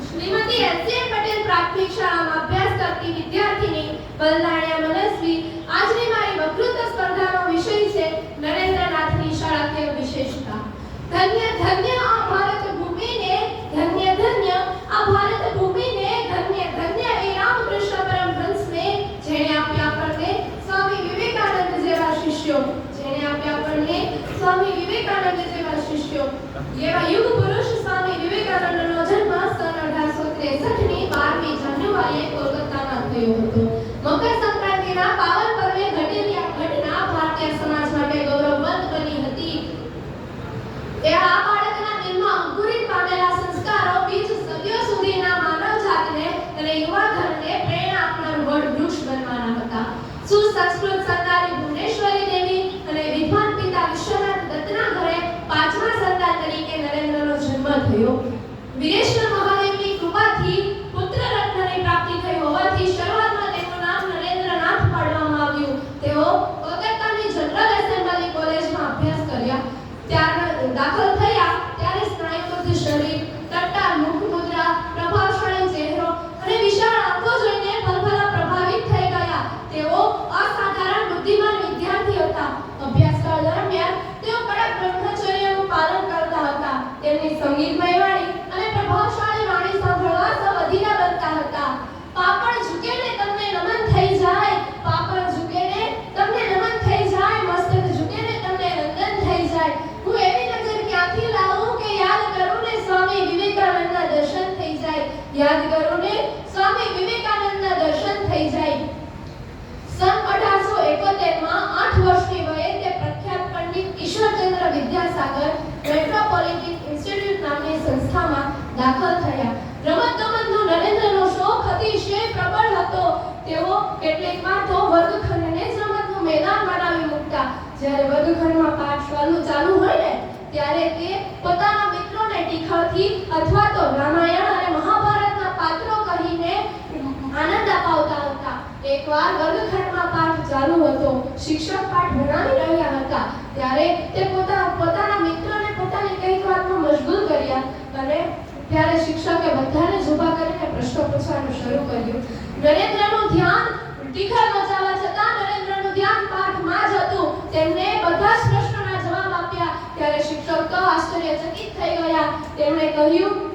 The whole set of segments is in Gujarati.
શ્રીમતી એસ.એન. પટેલ પ્રાથમિક શાળામાં અભ્યાસ કરતી વિદ્યાર્થીની બલદાણિયા મનસ્વી. આજની મારી વક્તૃત્વ સ્પર્ધાનો વિષય છે નરેન્દ્રનાથની શાળાકીય વિશેષતા. ધન્ય ધન્ય આ ભારત ભૂમિને, ધન્ય ધન્ય આ ભારત ભૂમિને, ધન્ય ધન્ય એ રામકૃષ્ણ પરમહંસને, જેણે આપ્યા આપણને સ્વામી વિવેકાનંદ જેવા શિષ્યો, જેણે આપ્યા આપણને સ્વામી વિવેકાનંદ જેવા શિષ્યો. એવા યુગ પુરુષ સ્વામી વિવેકાનંદનો જન્મ સન 1863 ની 12મી જાન્યુઆરીએ કોલકાતામાં થયો હતો. મકર સંક્રાંતિના પાવન પર્વે ઘટેલી આ ઘટના ભારતીય સમાજ માટે ગૌરવવંત બની હતી. આ બાળકના દિલમાં અંકુરિત પામેલા સંસ્કારો બીજ સદીઓ સુધીના માનવજાતને અને યુવાધનને પ્રેરણા આપનાર વડ વૃક્ષ બનવાના હતા. સુસંસ્કૃત સરદારી ભુવનેશ્વરી દેવી અને વિદ્વાન પિતા વિશ્વનાથ દત્તના ઘરે પાંચમા સંતાન તરીકે નરેન્દ્રનો જન્મ થયો. વીરેશ્વર મહાદેવની કૃપાથી પુત્ર રત્નની પ્રાપ્તિ થઈ હોવાથી શરૂઆતમાં તેમનું નામ નરેન્દ્રનાથ પાડવામાં આવ્યું. તેઓ કોલકાતાની જનરલ એસેમ્બલી કોલેજમાં અભ્યાસ કર્યા. ત્યાર દાખલ થયા ત્યારે સ્નાયુબદ્ધ શરીર, ટટ્ટાર મુખ મુદ્રા, પ્રભાવશાળી ચહેરો અને વિશાળ આંખો જોઈને ભલભલા પ્રભાવિત થઈ ગયા. તેઓ અસાધારણ બુદ્ધિમાન વિદ્યાર્થી હતા. અભ્યાસકાળ દરમિયાન તેઓ કડક બ્રહ્મચર્યનું પાલન કરતા હતા. તેમની સંગીતમય વાણી અને પ્રભાવશાળી વાણી સાંભળવા સૌ અધીરા બનતા હતા. પાપણ ઝૂકે ને તમને નમન થઈ જાય, પાપણ ઝૂકે ને તમને નમન થઈ જાય, મસ્તક ઝૂકે ને તમને વંદન થઈ જાય. હું એવી નજર ક્યાંથી લાવું કે યાદ કરું ને સ્વામી વિવેકાનંદના દર્શન થઈ જાય, યાદ કરું ને સ્વામી વિવેકાનંદના દર્શન થઈ જાય. સન 1871 માં 8 વર્ષની વયે તે પ્રખ્યાત પંડિત ઈશ્વરચંદ્ર વિદ્યાસાગર મેટ્રોપોલિટન ઇન્સ્ટિટ્યૂટ નામની સંસ્થામાં દાખલ થયા. રમતગમતનો નરેન્દ્રનો શોખ અતિશય પ્રબળ હતો. તેઓ કેટલીક વાર તો વર્ગખંડને જ રમતનું મેદાન બનાવી મૂકતા. જ્યારે વર્ગખંડમાં પાઠ ચાલુ હોય ને ત્યારે તે પોતાના મિત્રોને ટીખાથી અથવા તો રામાયણ અને મહાભારતના પાત્રો કહીને આનંદ અપાવતા હતા. એકવાર વર્ગખંડમાં પાઠ ચાલુ હતો, શિક્ષક પાઠ ભણાવી રહ્યા હતા, ત્યારે તે પોતાના મિત્રોને પોતાની કંઈક વાતમાં મશગુલ કર્યા અને ત્યારે શિક્ષકે બધાને ઊભા કરીને પ્રશ્નો પૂછવાનું શરૂ કર્યું. નરેન્દ્રનું ધ્યાન ટીખા મચાવવા છતાં નરેન્દ્રનું ધ્યાન પાઠમાં જ હતું. તેમને બધા જ પ્રશ્નોના જવાબ આપ્યા. ત્યારે શિક્ષક તો આશ્ચર્યચકિત થઈ ગયા. તેમણે કહ્યું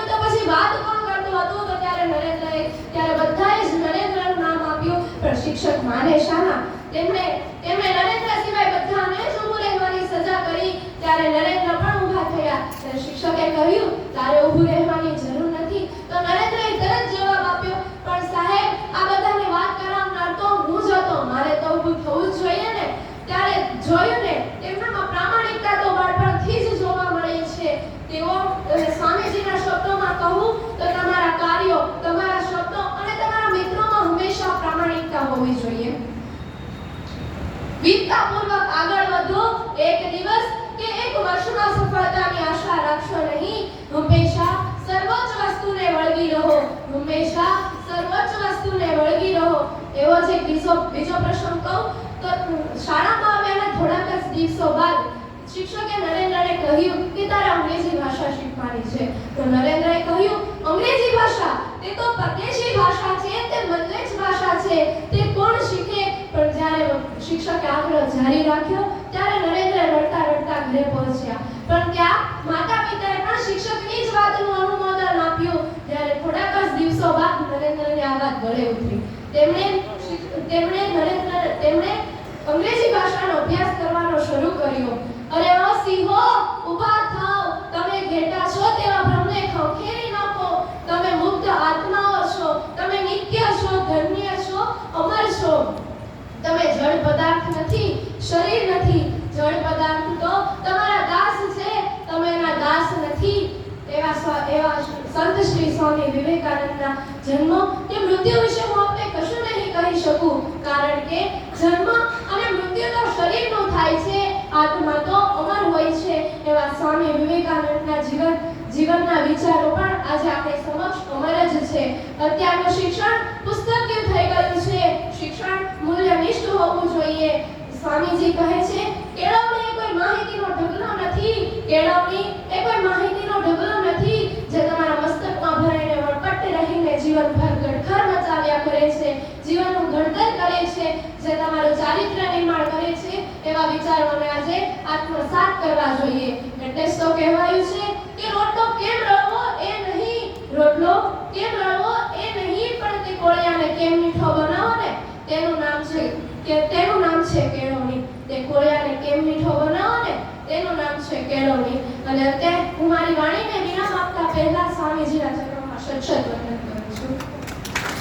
તો પછી વાત કોણ કરતું હતું? તો ત્યારે બધાએ જ નરેન્દ્રનું નામ આપ્યું. પણ શિક્ષક માને શાના? તેમણે નરેન્દ્ર સિવાય બધાને જ ઊભું રહેવાની સજા કરી. ત્યારે નરેન્દ્ર પણ ઊભા થયા. ત્યારે શિક્ષકે કહ્યું, તારે ઊભું રહેવાની જરૂર નથી. તો નરેન્દ્રએ તરત જવાબ આપ્યો, પણ સાહેબ, આ બધાને વાત કરાવનાર તો હું જ હતો, મારે તો ઊભું થવું જ જોઈએ ને. ત્યારે જોયું ને, તેમનામાં પ્રામાણિકતા તો બાળપણથી જ જોવા મળે છે. તેઓ સ્વામીજીના શબ્દોમાં કહું તો તમારા કાર્યો, તમારા શબ્દો અને તમારા મિત્રોમાં હંમેશા પ્રામાણિકતા હોવી જોઈએ. વીરતાપૂર્વક આગળ વધો. એક દિવસ કે એક વર્ષમાં સફળતાની આશા રાખશો નહીં. હંમેશા સર્વોચ્ચ વસ્તુને વળગી રહો, હંમેશા સર્વોચ્ચ વસ્તુને વળગી રહો. એવો જ એક બીજો પ્રસંગ કહું તો શાળામાં આવ્યાના થોડાક જ દિવસો બાદ શિક્ષકે નરેન્દ્રને કહ્યું કે તારે અંગ્રેજી ભાષા શીખવાની છે. તો નરેન્દ્રએ કહ્યું, અંગ્રેજી ભાષા? તે તો પરદેશી ભાષા છે, તે મદલેચ ભાષા છે, તે કોણ શીખે? પણ જ્યારે શિક્ષકે આગ્રહ જારી રાખ્યો ત્યારે નરેન્દ્ર રડતા રડતા ઘરે પહોંચ્યા. પણ ત્યાં માતા પિતાએ પણ શિક્ષકની જ વાતનું અનુમોદન આપ્યું. ત્યારે થોડાક જ દિવસો બાદ નરેન્દ્રને આ વાત ગળે ઉતરી. તેમણે અંગ્રેજી ભાષાનો અભ્યાસ કરવાનો શરૂ કર્યો. અરે ઓ સિંહો, ઊભા થાઓ, તમે ઘેટા છો તેવા ભ્રમને ખંખેરી નાખો. તમે મુક્ત આત્માઓ છો, તમે નિત્ય છો, ધન્ય છો, અમર છો. તમે જડ પદાર્થ નથી, શરીર નથી. જડ પદાર્થ તો તમારા દાસ છે, તમે એના દાસ નથી. એવા સંત શ્રી સ્વામી વિવેકાનંદના જન્મ કે મૃત્યુ વિશે હું આપને કશું નહીં કહી શકું, કારણ કે જન્મ અને મૃત્યુ તો શરીરનું થાય છે, આત્મા તો અમર હોય છે. એવા સ્વામી વિવેકાનંદના જીવનના વિચારો પણ આજે આપણે સમક્ષ અમર જ છે. અત્યારનું શિક્ષણ પુસ્તકીય થઈ ગયું છે. શિક્ષણ મૂલ્યનિષ્ઠ હોવું જોઈએ. સ્વામીજી કહે છે, કેળવણી એ કોઈ માહિતીનો ઢગલો નથી, કેળવણી એ કોઈ માહિતીનો જે તમારું ચારિત્ર્ય નિર્માણ કરે છે એવા વિચારોને આજે આત્મસાત કરવા જોઈએ. એટલે જ તો કહેવાયું છે કે રોટલો કેમ રળવો એ નહીં, રોટલો કેમ રળવો એ નહીં, પણ તે કોળિયાને કેમ મીઠો બનાવો ને તેનું નામ છે કેળવણી. તે કોળિયાને કેમ મીઠો બનાવો ને તેનું નામ છે કેળવણી. અને અત્યારે હું મારી વાણીને વિરામ આપતા પહેલા સ્વામીજીના ચરણોમાં સચોટ વંદન કરું છું.